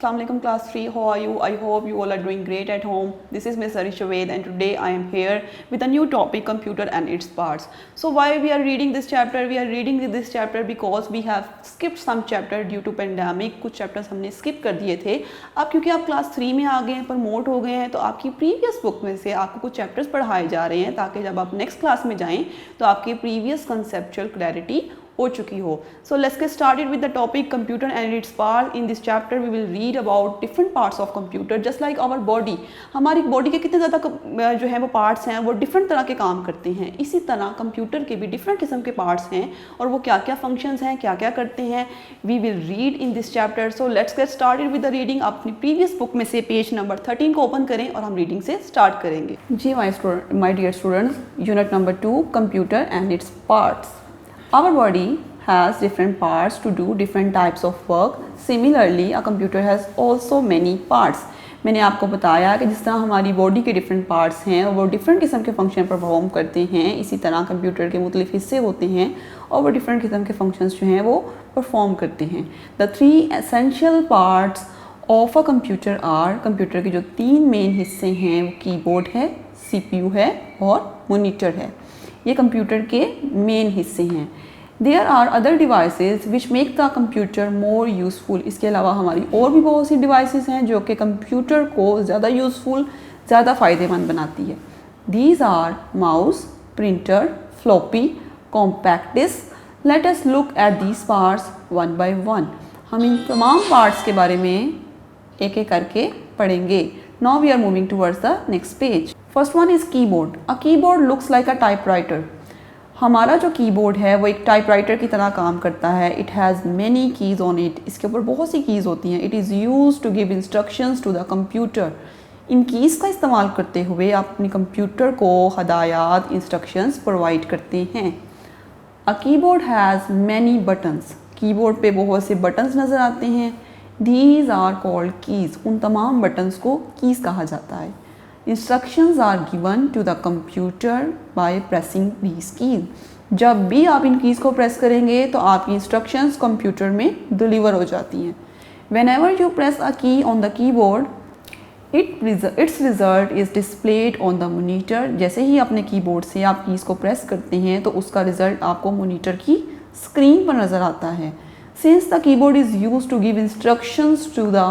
Assalamualaikum class 3. How are you? I hope you all are doing great at home. This is Miss Arisha Ved and today I am here with a new topic, computer and its parts. So why we are reading this chapter? We are reading this chapter because we have skipped some chapter due to pandemic. कुछ chapters हमने skip कर दिए थे. अब क्योंकि आप class 3 में आ गए हैं, प्रमोट हो गए हैं, तो आपकी previous book में से आपको कुछ chapters पढ़ाए जा रहे हैं ताकि जब आप next class में जाएं तो आपकी previous conceptual clarity हो चुकी हो. So let's get started with the topic computer and its part. In this chapter we will read about different parts of computer just like our body. हमारी body के कितने ज़्यादा जो है वो parts हैं वो different तरह के काम करते हैं. इसी तरह computer के भी different किस्म के parts हैं और वो क्या क्या functions हैं, क्या क्या करते हैं, we will read in this chapter. So let's get started with the reading. अपनी previous book में से page number 13 को open करें और हम reading से start करेंगे. जी my dear students, unit number 2, computer and its parts. Our body has different parts to do different types of work. Similarly, a computer has also many parts. मैंने आपको बताया कि जिस तरह हमारी बॉडी के डिफरेंट पार्ट्स हैं और वो डिफरेंट किस्म के फंक्शन परफॉर्म करते हैं, इसी तरह कंप्यूटर के मुख्तलिफ हिस्से होते हैं और वो डिफरेंट किस्म के फंक्शंस जो हैं वो परफॉर्म करते हैं. The 3 essential parts of a computer are, computer के जो 3 मेन हिस्से हैं वो कीबोर्ड है, CPU है और मॉनिटर है. ये कंप्यूटर के मेन हिस्से हैं. There are other devices which make the computer more useful. इसके अलावा हमारी और भी बहुत सी devices हैं जो कि कंप्यूटर को ज़्यादा यूज़फुल, ज़्यादा फ़ायदेमंद बनाती है. These are mouse, printer, floppy, compact disc. Let us look at these parts one by one. हम इन तमाम parts के बारे में एक एक करके पढ़ेंगे. Now we are moving towards the next page. First one is keyboard. A keyboard looks like a typewriter. हमारा जो कीबोर्ड है वो एक टाइपराइटर की तरह काम करता है. It has many keys on it. इसके ऊपर बहुत सी कीज़ होती हैं. It is use to give instructions to the computer. इन कीज़ का इस्तेमाल करते हुए आप अपने कंप्यूटर को हदायत, इंस्ट्रक्शंस प्रोवाइड करते हैं. A keyboard has many buttons. Keyboard पे बहुत से बटन्स नज़र आते हैं. These are called keys. उन तमाम बटन्स को कीज़ कहा जाता है. Instructions are given to the computer by pressing these keys. जब भी आप इन कीज़ को प्रेस करेंगे तो आपकी इंस्ट्रक्शंस कंप्यूटर में डिलीवर हो जाती हैं. Whenever you press a key on the keyboard, its result is displayed on the monitor. जैसे ही अपने कीबोर्ड से आप कीज़ को प्रेस करते हैं तो उसका रिज़ल्ट आपको मॉनिटर की स्क्रीन पर नज़र आता है. Since the keyboard is used to give instructions to the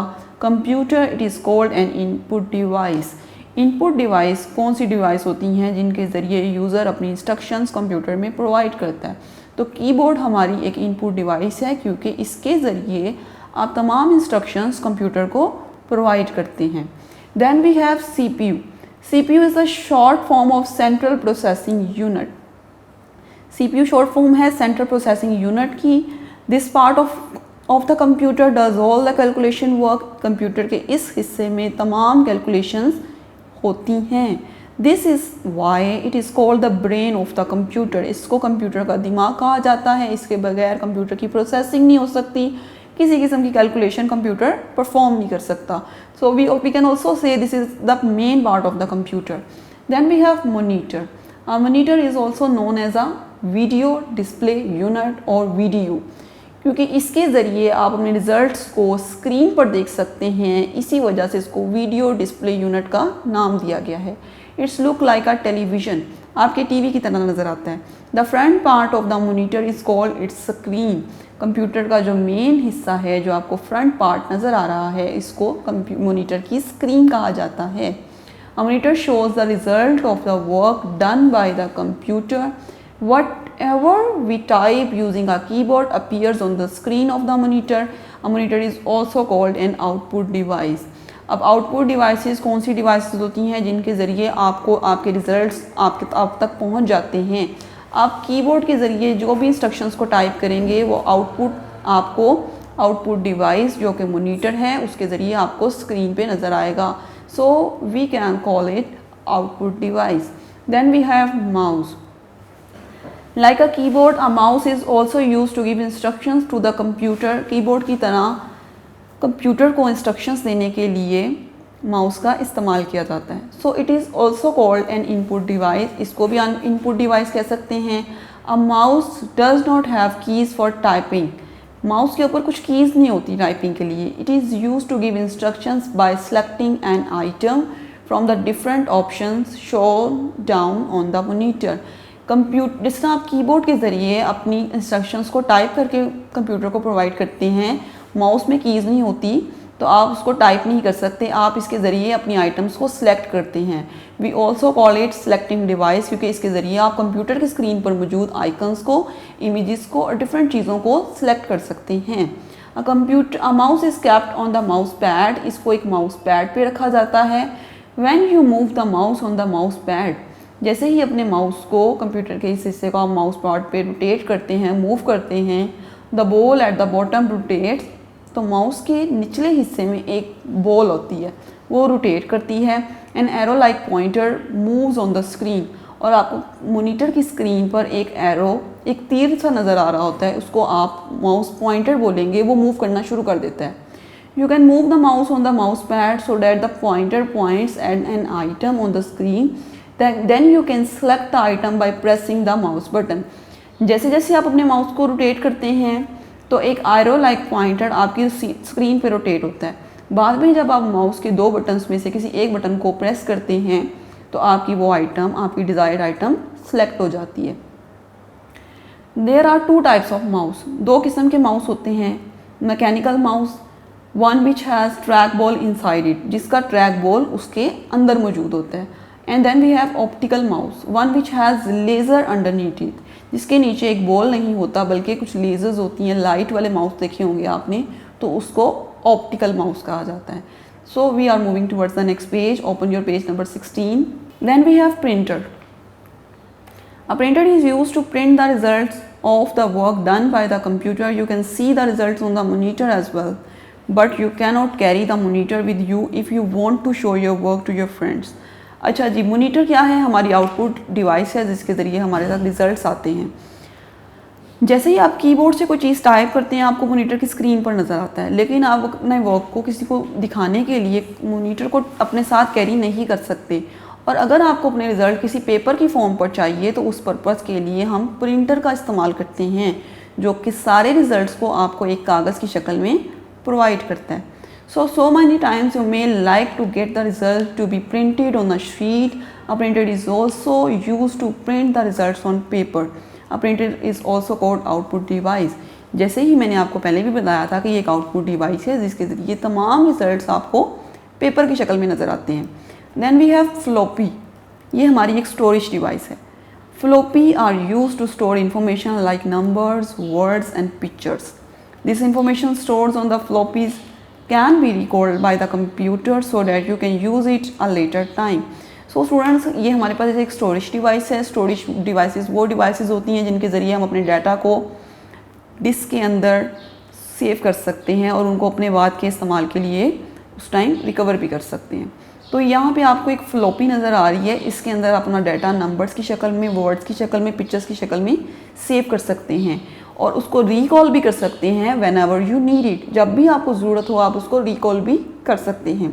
computer, it is called an input device. Input device कौन सी डिवाइस होती हैं जिनके ज़रिए यूज़र अपनी इंस्ट्रक्शंस कंप्यूटर में प्रोवाइड करता है. तो कीबोर्ड हमारी एक इनपुट डिवाइस है क्योंकि इसके ज़रिए आप तमाम इंस्ट्रक्शंस कंप्यूटर को प्रोवाइड करते हैं. Then we have CPU. CPU is the short form of central processing unit. CPU short form है सेंट्रल प्रोसेसिंग यूनिट की. This part of the computer does all the calculation work. Computer के इस हिस्से में तमाम calculations होती हैं. This is why it is called the brain of the computer. इसको कंप्यूटर का दिमाग कहा जाता है. इसके बगैर कंप्यूटर की प्रोसेसिंग नहीं हो सकती. किसी किस्म की कैलकुलेशन कंप्यूटर परफॉर्म नहीं कर सकता. So we can also say this is the main part of the computer. Then we have monitor. Monitor is also known as a video display unit और VDU, क्योंकि इसके ज़रिए आप अपने रिज़ल्ट्स को स्क्रीन पर देख सकते हैं. इसी वजह से इसको वीडियो डिस्प्ले यूनिट का नाम दिया गया है. It's look like a television. आपके टीवी की तरह नज़र आता है. The front part of the monitor is called its screen. Computer का जो मेन हिस्सा है जो आपको फ्रंट पार्ट नज़र आ रहा है इसको मॉनिटर की स्क्रीन कहा जाता है. A monitor shows the result of the work done by the computer. Whatever we type using a keyboard appears on the screen of the monitor. A monitor is also called an output device. अब output devices कौन सी devices होती हैं जिनके ज़रिए आपको आपके results आप तक पहुंच जाते हैं. आप कीबोर्ड के ज़रिए जो भी इंस्ट्रक्शंस को टाइप करेंगे वो आउटपुट डिवाइस जो कि मॉनिटर है उसके ज़रिए आपको स्क्रीन पे नज़र आएगा. So we can call it output device. Then we have mouse. Like a keyboard, a mouse is also used to give instructions to the computer. Keyboard की तरह कंप्यूटर को इंस्ट्रक्शंस देने के लिए माउस का इस्तेमाल किया जाता है. So it is also called an input device. इसको भी इनपुट डिवाइस कह सकते हैं. A mouse does not have keys for typing. Mouse के ऊपर कुछ कीज़ नहीं होती टाइपिंग के लिए. It is use to give instructions by selecting an item from the different options shown down on the monitor. जिस तरह आप कीबोर्ड के ज़रिए अपनी इंस्ट्रक्शंस को टाइप करके कंप्यूटर को प्रोवाइड करते हैं, माउस में कीज़ नहीं होती तो आप उसको टाइप नहीं कर सकते, आप इसके ज़रिए अपनी आइटम्स को सिलेक्ट करते हैं. We also call it selecting device, क्योंकि इसके ज़रिए आप कंप्यूटर की स्क्रीन पर मौजूद आइकन्स को, इमेजेस को और डिफरेंट चीज़ों को सिलेक्ट कर सकते हैं. A mouse is kept on the mouse pad, इसको एक माउस पैड पे रखा जाता है. When you move the mouse on the mouse pad, जैसे ही अपने माउस को कंप्यूटर के इस हिस्से को आप माउस पैड पे रोटेट करते हैं, मूव करते हैं, the ball at the bottom rotates, तो माउस के निचले हिस्से में एक बॉल होती है, वो रोटेट करती है. An arrow like pointer moves on the screen, और आपको मॉनिटर की स्क्रीन पर एक एरो, एक तीर सा नज़र आ रहा होता है, उसको आप माउस पॉइंटर बोलेंगे, वो मूव करना शुरू कर देता है. You can move the mouse on the mouse pad so that the pointer points at an item on the screen, then you can select the item by pressing the mouse button. जैसे जैसे आप अपने mouse को rotate करते हैं तो एक arrow like pointer आपकी स्क्रीन पे रोटेट होता है. बाद में जब आप माउस के दो बटन्स में से किसी एक बटन को प्रेस करते हैं तो आपकी वो आइटम, आपकी डिज़ायर्ड आइटम सेलेक्ट हो जाती है. There are 2 types of mouse, 2 किस्म के माउस होते हैं. Mechanical mouse, one which has track ball inside it, जिसका ट्रैक बॉल उसके अंदर मौजूद होता है. And then we have optical mouse, one which has laser underneath it, जिसके नीचे एक बॉल नहीं होता बल्कि कुछ लेजर्स होती हैं. लाइट वाले माउस देखे होंगे आपने, तो उसको ऑप्टिकल माउस कहा जाता है. So we are moving towards the next page. Open your page number 16. Then we have printer. A printer is use to print the results of the work done by the computer. You can see the results on the monitor as well, but you can not carry the monitor with you if you want to show your work to your friends. अच्छा जी, monitor क्या है? हमारी output device है जिसके ज़रिए हमारे साथ रिजल्ट्स आते हैं. जैसे ही आप कीबोर्ड से कोई चीज़ टाइप करते हैं आपको मॉनिटर की स्क्रीन पर नज़र आता है, लेकिन आप अपने वर्क को किसी को दिखाने के लिए मॉनिटर को अपने साथ कैरी नहीं कर सकते. और अगर आपको अपने रिज़ल्ट किसी पेपर की फॉर्म पर चाहिए तो उस पर्पज़ के लिए हम प्रिंटर का इस्तेमाल करते हैं, जो कि सारे रिज़ल्ट्स को आपको एक कागज़ की शक्ल में प्रोवाइड करता है. So many times you may like to get the result to be printed on a sheet. A printer is also used to print the results on paper. A printer is also called output device. जैसे ही मैंने आपको पहले भी बताया था कि ये एक आउटपुट डिवाइस है जिसके ज़रिए तमाम रिजल्ट्स आपको पेपर की शक्ल में नज़र आते हैं. Then we have floppy. ये हमारी एक स्टोरेज डिवाइस है. Floppy are used to store information like numbers, words and pictures. This information stored on the floppies can be recalled by the computer so that you can use it a later time. So students, ये हमारे पास एक storage device है. Storage devices वो devices होती हैं जिनके ज़रिए हम अपने डाटा को डिस्क के अंदर सेव कर सकते हैं और उनको अपने बाद के इस्तेमाल के लिए उस टाइम रिकवर भी कर सकते हैं. तो यहाँ पे आपको एक फ्लॉपी नज़र आ रही है, इसके अंदर अपना डाटा नंबर्स की शक्ल में, वर्ड्स की शक्ल में, पिक्चर्स की शक्ल में सेव कर सकते हैं और उसको रिकॉल भी कर सकते हैं when ever you need it. जब भी आपको ज़रूरत हो आप उसको रिकॉल भी कर सकते हैं.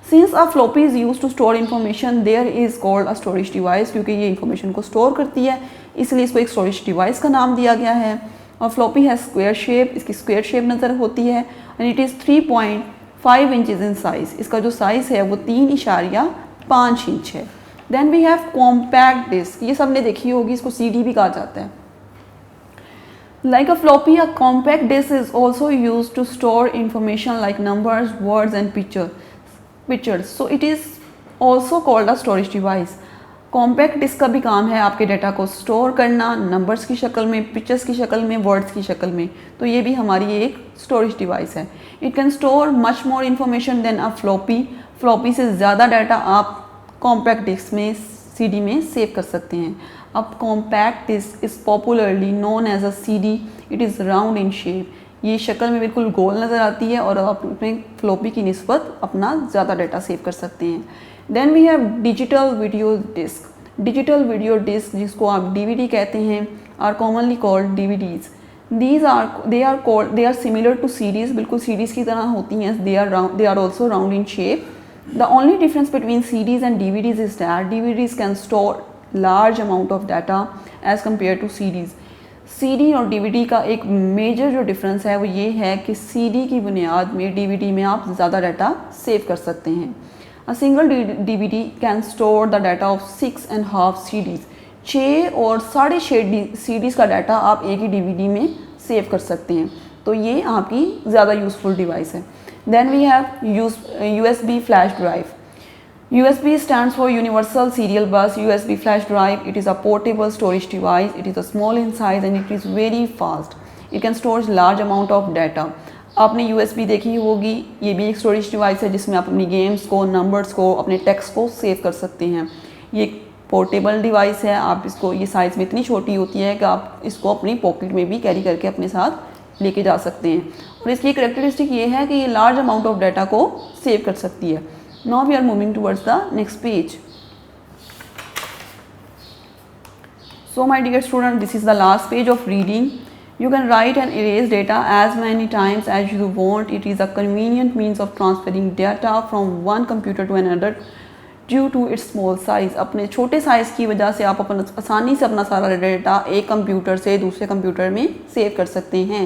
Since a floppy is use to store information there is called a storage device, क्योंकि ये इन्फॉर्मेशन को स्टोर करती है इसलिए इसको एक स्टोरेज डिवाइस का नाम दिया गया है. और फ्लॉपी है स्क्वायर शेप, इसकी स्क्वायर शेप नज़र होती है and it is 3.5 inches in size. इसका जो साइज़ है वो 3.5 इंच है. Then we have compact disc. ये सबने देखी होगी, इसको CD भी कहा जाता है. Like a floppy, a compact disk is also used to store information like numbers, words and pictures. So it is also called a storage device. Compact disc का भी काम है आपके डाटा को स्टोर करना, नंबर्स की शक्ल में, पिक्चर्स की शक्ल में, वर्ड्स की शक्ल में. तो ये भी हमारी एक स्टोरेज डिवाइस है. It can store much more information than a floppy. Floppy से ज़्यादा डाटा आप कॉम्पैक्ट डिस्क में, CD में सेव कर सकते हैं. अब compact disc is popularly known as a CD. It is round in shape. ये शक्ल में बिल्कुल गोल नज़र आती है और आप अपने फ्लॉपी की निस्बत अपना ज़्यादा डाटा सेव कर सकते हैं. Then we have digital video disc. Digital video disc जिसको आप DVD कहते हैं are commonly called DVDs. They are similar to CDs. बिल्कुल CDs की तरह होती हैं. They are also round in shape. The only difference between CDs and DVDs is that DVDs can store large amount of data as compared to CDs. CD और DVD का एक major जो difference है वो ये है कि सीडी की बुनियाद में डीवीडी में आप ज़्यादा डाटा सेव कर सकते हैं। A single DVD can store the data of 6.5 CDs. 6 और 6.5 सीडीज़ का डाटा आप एक ही डीवीडी में सेव कर सकते हैं, तो ये आपकी ज़्यादा यूज़फुल डिवाइस है। Then we have USB flash drive. USB stands for Universal Serial Bus USB flash drive. It is a portable storage device. It is a small in size and it is very fast. It can store large amount of data. आपने USB देखी होगी, ये भी एक storage device है जिसमें आप अपनी गेम्स को, नंबर्स को, अपने टेक्स्ट को सेव कर सकते हैं। ये एक पोर्टेबल डिवाइस है, आप इसको, ये साइज़ में इतनी छोटी होती है कि आप इसको अपनी पॉकेट में भी कैरी करके अपने साथ लेके जा सकते हैं। और इसकी करैक्टरिस्टिक ये है कि ये लार्ज अमाउंट ऑफ डाटा को सेव कर सकती है। Now we are moving towards the next page. So my dear student, this is the last page of reading. You can write and erase data as many times as you want. It is a convenient means of transferring data from one computer to another due to its small size. अपने छोटे size की वजह से आप अपना आसानी से अपना सारा डाटा एक कंप्यूटर से दूसरे कंप्यूटर में सेव कर सकते हैं।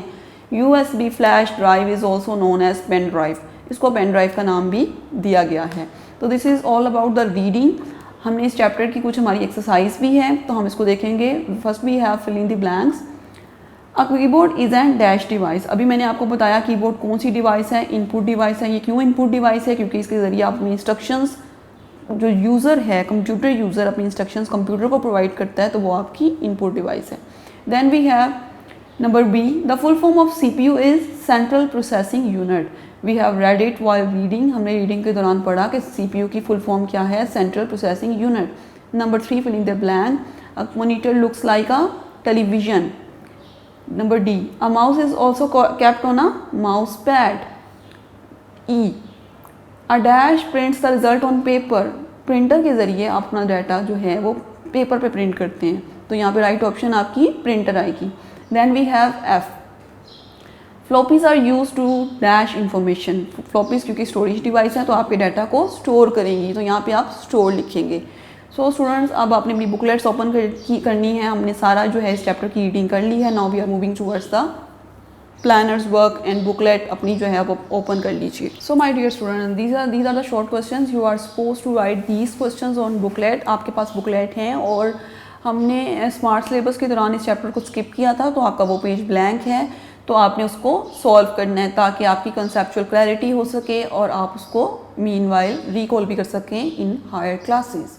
USB flash drive is also known as pen drive. इसको पेन ड्राइव का नाम भी दिया गया है। तो this is all about the reading. हमने इस चैप्टर की कुछ हमारी एक्सरसाइज भी है, तो हम इसको देखेंगे। First we have fill in the blanks. A keyboard is an dash device. अभी मैंने आपको बताया कीबोर्ड कौन सी डिवाइस है, इनपुट डिवाइस है। ये क्यों इनपुट डिवाइस है? क्योंकि इसके ज़रिए आप अपनी इंस्ट्रक्शंस, जो यूज़र है, कंप्यूटर यूज़र अपनी इंस्ट्रक्शंस कंप्यूटर को प्रोवाइड करता है, तो वो आपकी इनपुट डिवाइस है। Then we have number B, the full form of CPU is central processing unit. We have read it while reading. हमने रीडिंग के दौरान पढ़ा कि CPU की फुल फॉर्म क्या है, central processing unit. Number 3, filling the blank. A monitor looks like a television. Number D, a mouse is also kept on a mouse pad. E, a dash prints the result on paper. Printer के ज़रिए आप अपना data जो है वो paper पे print करते हैं, तो यहाँ पे राइट ऑप्शन आपकी प्रिंटर आएगी। Then we have F, floppies are use to dash information. Floppies क्योंकि स्टोरेज डिवाइस है तो आपके डाटा को स्टोर करेंगी, तो यहाँ पे आप स्टोर लिखेंगे। सो स्टूडेंट्स, अब आपने अपनी बुकलेट्स ओपन करनी है। हमने सारा जो है इस चैप्टर की रीडिंग कर ली है। Now we are moving towards the planners work and booklet अपनी जो है आप ओपन कर लीजिए। So my dear student, these are the short questions. You are suppose to write these questions on booklet. आपके पास बुकलेट हैं और हमने स्मार्ट सिलेबस के दौरान इस चैप्टर को स्किप किया था, तो आपका वो पेज ब्लैंक है, तो आपने उसको सॉल्व करना है ताकि आपकी कंसेप्चुअल क्लैरिटी हो सके और आप उसको मीनवाइल रिकॉल भी कर सकें in higher classes.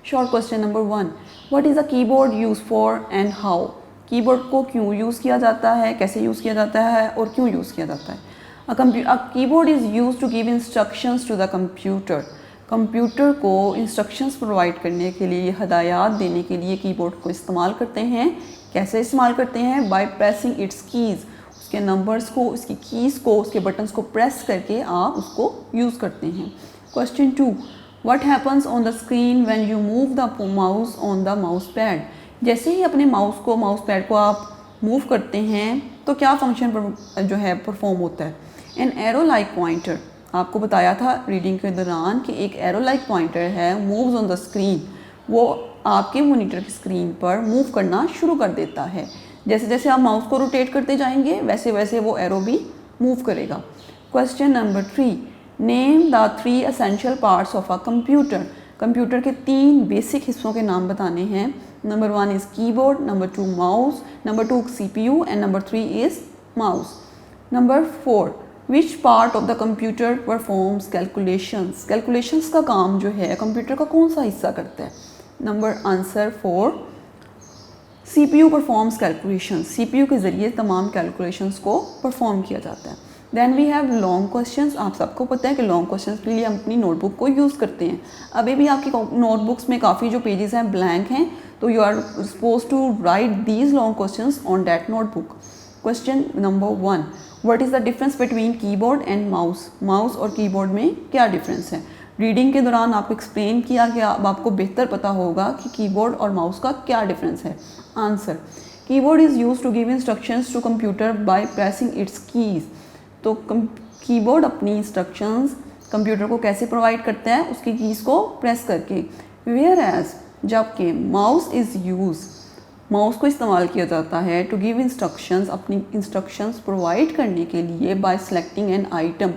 Short question number 1, what is a keyboard use for and how. Keyboard को क्यों यूज़ किया जाता है, कैसे यूज़ किया जाता है और क्यों यूज़ किया जाता है। A keyboard is use to give instructions to the computer. Computer को इंस्ट्रक्शंस प्रोवाइड करने के लिए, हदायत देने के लिए कीबोर्ड को इस्तेमाल करते हैं। कैसे इस्तेमाल करते हैं? Bye pressing its keys. उसके नंबर्स को, उसकी कीज़ को, उसके बटन्स को प्रेस करके आप उसको यूज़ करते हैं। Question 2, what happens on the screen when you move the mouse on the mouse pad. जैसे ही अपने माउस पैड को आप मूव करते हैं तो क्या फंक्शन जो है परफॉर्म होता है। एन एरो लाइक पॉइंटर, आपको बताया था रीडिंग के दौरान कि एक एरो लाइक पॉइंटर है, मूव्स ऑन द स्क्रीन, वो आपके मॉनिटर की स्क्रीन पर मूव करना शुरू कर देता है। जैसे जैसे आप माउस को रोटेट करते जाएंगे वैसे वैसे वो एरो भी मूव करेगा। Question number 3, name the 3 essential parts of a computer. Computer के 3 बेसिक हिस्सों के नाम बताने हैं। Number 1 is keyboard, number 2 mouse, number 2 CPU and number 3 is mouse. Number 4, which part of the computer performs calculations. Calculations का काम जो है कंप्यूटर का कौन सा हिस्सा करता है। Number answer 4, CPU performs calculation. CPU के ज़रिए तमाम कैलकुलेशंस को परफॉर्म किया जाता है। Then we have long questions. आप सबको पता है कि लॉन्ग क्वेश्चंस के लिए हम अपनी नोटबुक को यूज़ करते हैं। अभी भी आपकी नोटबुक्स में काफ़ी जो पेजेस हैं ब्लैंक हैं, तो you are suppose to write these long questions on that notebook. Question number 1, what is the difference between keyboard and mouse. Mouse और कीबोर्ड में क्या डिफरेंस है। रीडिंग के दौरान आपको एक्सप्लेन किया कि अब आपको बेहतर पता होगा कि कीबोर्ड और माउस का क्या डिफरेंस है। Answer, keyboard is use to give instructions to computer by pressing its keys. तो कीबोर्ड अपनी इंस्ट्रक्शंस कंप्यूटर को कैसे प्रोवाइड करता है, उसकी कीज़ को प्रेस करके। वेयर एज, जबकि माउस इज़ यूज माउस को इस्तेमाल किया जाता है टू गिव इंस्ट्रक्शंस, अपनी इंस्ट्रक्शंस प्रोवाइड करने के लिए bye selecting an item.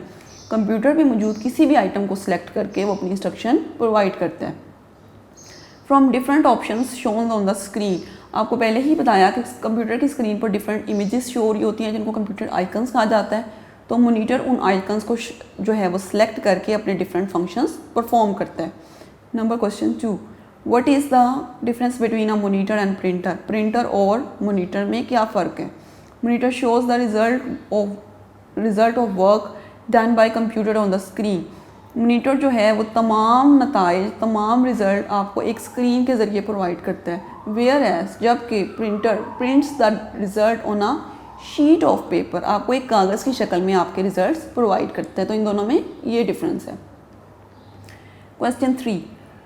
Computer पे मौजूद किसी भी आइटम को सिलेक्ट करके वो अपनी इंस्ट्रक्शन प्रोवाइड करता है। From different options shown on the screen, आपको पहले ही बताया कि कंप्यूटर की स्क्रीन पर डिफरेंट इमेजेस शो हो रही होती हैं जिनको कंप्यूटर आइकन्स कहा जाता है। तो मॉनिटर उन आइकन्स को जो है वो सिलेक्ट करके अपने डिफरेंट फंक्शंस परफॉर्म करता है। Number question 2, what is the difference between a monitor and printer. Printer और मॉनिटर में क्या फ़र्क है। Monitor shows the result of work done bye computer on the screen. Monitor जो है वो तमाम नताइज, तमाम रिज़ल्ट आपको एक स्क्रीन के ज़रिए प्रोवाइड करता है। वेयर एज, जबकि printer prints the result on a sheet of paper, आपको एक कागज़ की शक्ल में आपके रिजल्ट्स प्रोवाइड करता है। तो इन दोनों में ये डिफरेंस है। Question 3,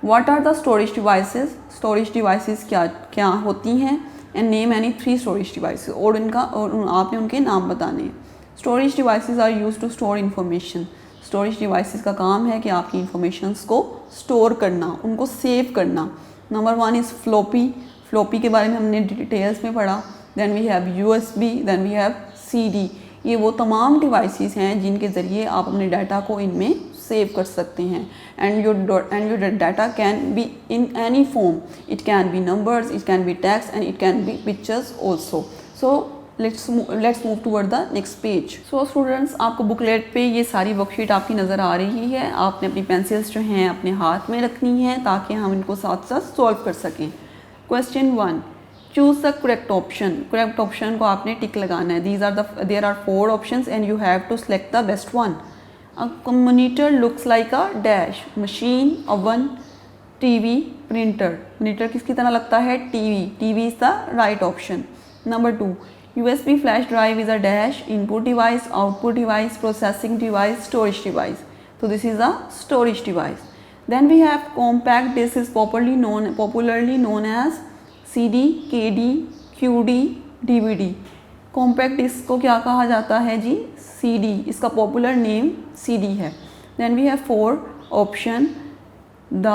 what are the storage devices. Storage devices क्या क्या होती हैं। And name any 3 storage devices, और आपने उनके नाम बताने हैं। Storage devices are used to store information. Storage devices का काम है कि आपकी इंफॉर्मेशंस को स्टोर करना, उनको सेव करना। Number 1 is floppy. फ्लॉपी के बारे में हमने डिटेल्स में पढ़ा। Then we have USB, then we have CD। ये वो तमाम डिवाइसेस हैं जिनके ज़रिए आप अपने डाटा को इनमें सेव कर सकते हैं। And your data can be in any form, it can be numbers, it can be text and it can be pictures also. So let's move toward the next page. So students, आपको booklet पे ये सारी worksheet आपकी नज़र आ रही है। आपने अपनी पेंसिल्स जो हैं अपने हाथ में रखनी है ताकि हम इनको साथ साथ सॉल्व कर सकें। Question 1, choose the correct option. Correct option को आपने टिक लगाना है। There are 4 options and you have to select the best one. A monitor looks like a dash, machine, oven, TV, printer. Monitor किसकी तरह लगता है? TV. TV is the right option. Number 2, USB flash drive is a dash, input device, output device, processing device, storage device. So this is a storage device. Then we have compact disc is popularly known as CD, KD, QD, DVD. Compact disc को क्या कहा जाता है जी? CD। इसका popular name CD है। Then we have 4 option. The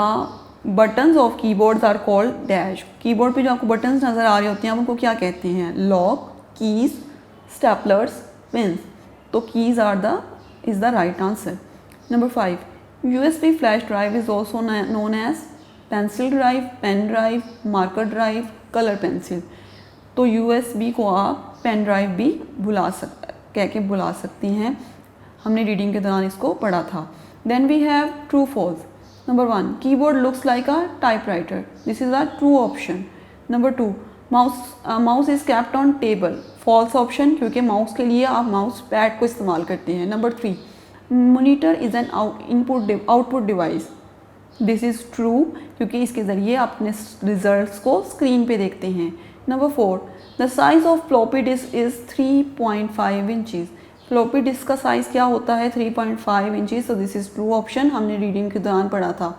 buttons of keyboards are called dash. Keyboard पे जो आपको बटन्स नज़र आ रहे होते हैं आप उनको क्या कहते हैं? Lock, keys, staplers, pins. तो keys is the right answer. Number 5, USB flash drive is also known as pencil drive, pen drive, marker drive, colour pencil. तो USB को आप पेन ड्राइव भी कह के बुला सकती हैं। हमने रीडिंग के दौरान इसको पढ़ा था। Then we have true false. Number 1, keyboard looks like a typewriter. This is a true option. Number 2, mouse is kept on table. False option, क्योंकि माउस के लिए आप माउस पैड को इस्तेमाल करते हैं। Number 3, monitor is an output device. This is true, क्योंकि इसके ज़रिए आप अपने रिजल्ट्स को स्क्रीन पे देखते हैं। Number 4, the size of floppy disk is 3.5 inches. Floppy disk का साइज़ क्या होता है? 3.5 इंचज़। तो दिस इज़ ट्रू ऑप्शन, हमने रीडिंग के दौरान पढ़ा था।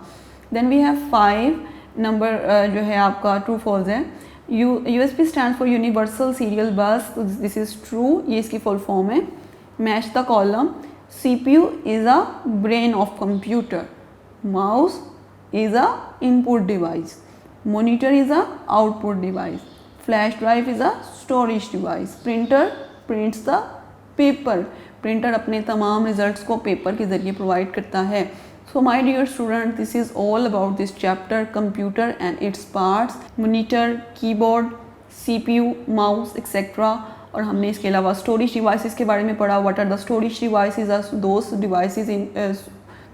देन वी हैव 5 नंबर जो है आपका ट्रू फॉल्स है। USB stand for universal serial बस। तो दिस इज़ ट्रू, ये इसकी फुल फॉर्म है। Match the column. CPU is a brain of computer. Mouse is a input device. Monitor is a output device. Flash drive is a storage device. Printer prints the paper. Printer अपने तमाम results को paper के ज़रिए provide करता है। So my dear student, this is all about this chapter computer and its parts, monitor, keyboard, CPU, mouse etcetera. और हमने इसके अलावा स्टोरेज डिवाइसेस के बारे में पढ़ा। What are the storage devices? Are those devices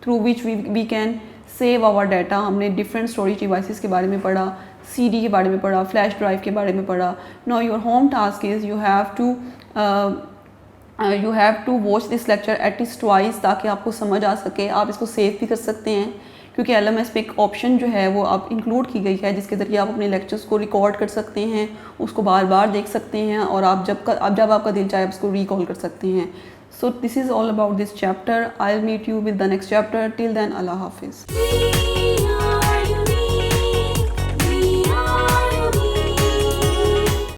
through which we can save our data. हमने different storage devices के बारे में पढ़ा, CD के बारे में पढ़ा, फ्लैश ड्राइव के बारे में पढ़ा। Now your home task is you have to watch this lecture at least twice, ताकि आपको समझ आ सके। आप इसको सेव भी कर सकते हैं, क्योंकि LMS पे एक ऑप्शन जो है वो आप इंक्लूड की गई है जिसके ज़रिए आप अपने लेक्चर्स को रिकॉर्ड कर सकते हैं, उसको बार बार देख सकते हैं, और आप जब आपका दिल चाहे आप उसको रिकॉल कर सकते हैं। So this is all about this chapter. I will meet you with the next chapter. Till then, अल्लाह हाफिज़।